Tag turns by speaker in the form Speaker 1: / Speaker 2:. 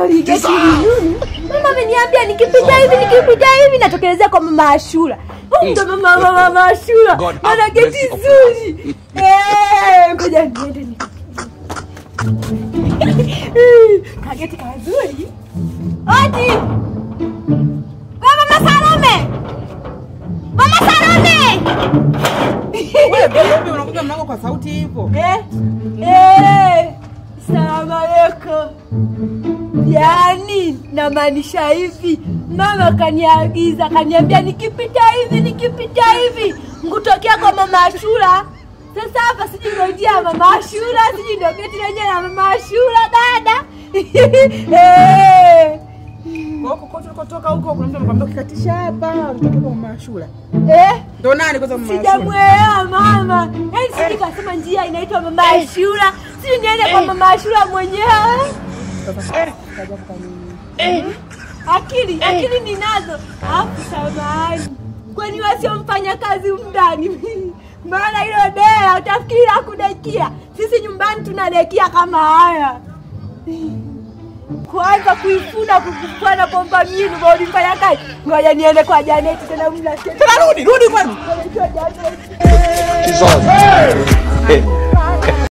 Speaker 1: Aligeti nini? Mama ameniambia nikipita hivi natokelezea kwa mama Ashura. Ndo mama Ashura. Ana geti nzuri. Ngoja niende. Kageti kazuri. Odi. Mama Salome. Mama Salome.
Speaker 2: Wewe vipi unakuja mlango kwa sauti hivyo?
Speaker 1: Salamu alaykum. Yani namaanisha hivi, mama kaniagiza, kaniambia nikipita hivi ngutokea kwa mama Ashura. Sasa hapa siji ngojea mama Ashura, siji ndio geti lenyewe na mama Ashura dada.
Speaker 2: Huko kutoka huko kuna mtu anakuambia ukikatisha hapa unatoka kwa mama Ashura. Ndo nani kwanza mama Ashura?
Speaker 1: Sijamwelewa mama. Yaani sisi kasema njia inaitwa mama Ashura. Sisi niende kwa mama Ashura mwenyewe. Akili ninazo. Hapo samahani. Kwani wasio mfanya kazi ndani? Maana hilo dea utafikiri hakudekia. Sisi nyumbani tunadekia kama haya. Kwanza kuifuna kukufana bomba mimi ndio ulifanya kazi. Ngoja niende kwa Janet tena mla.
Speaker 2: Rudi kwani.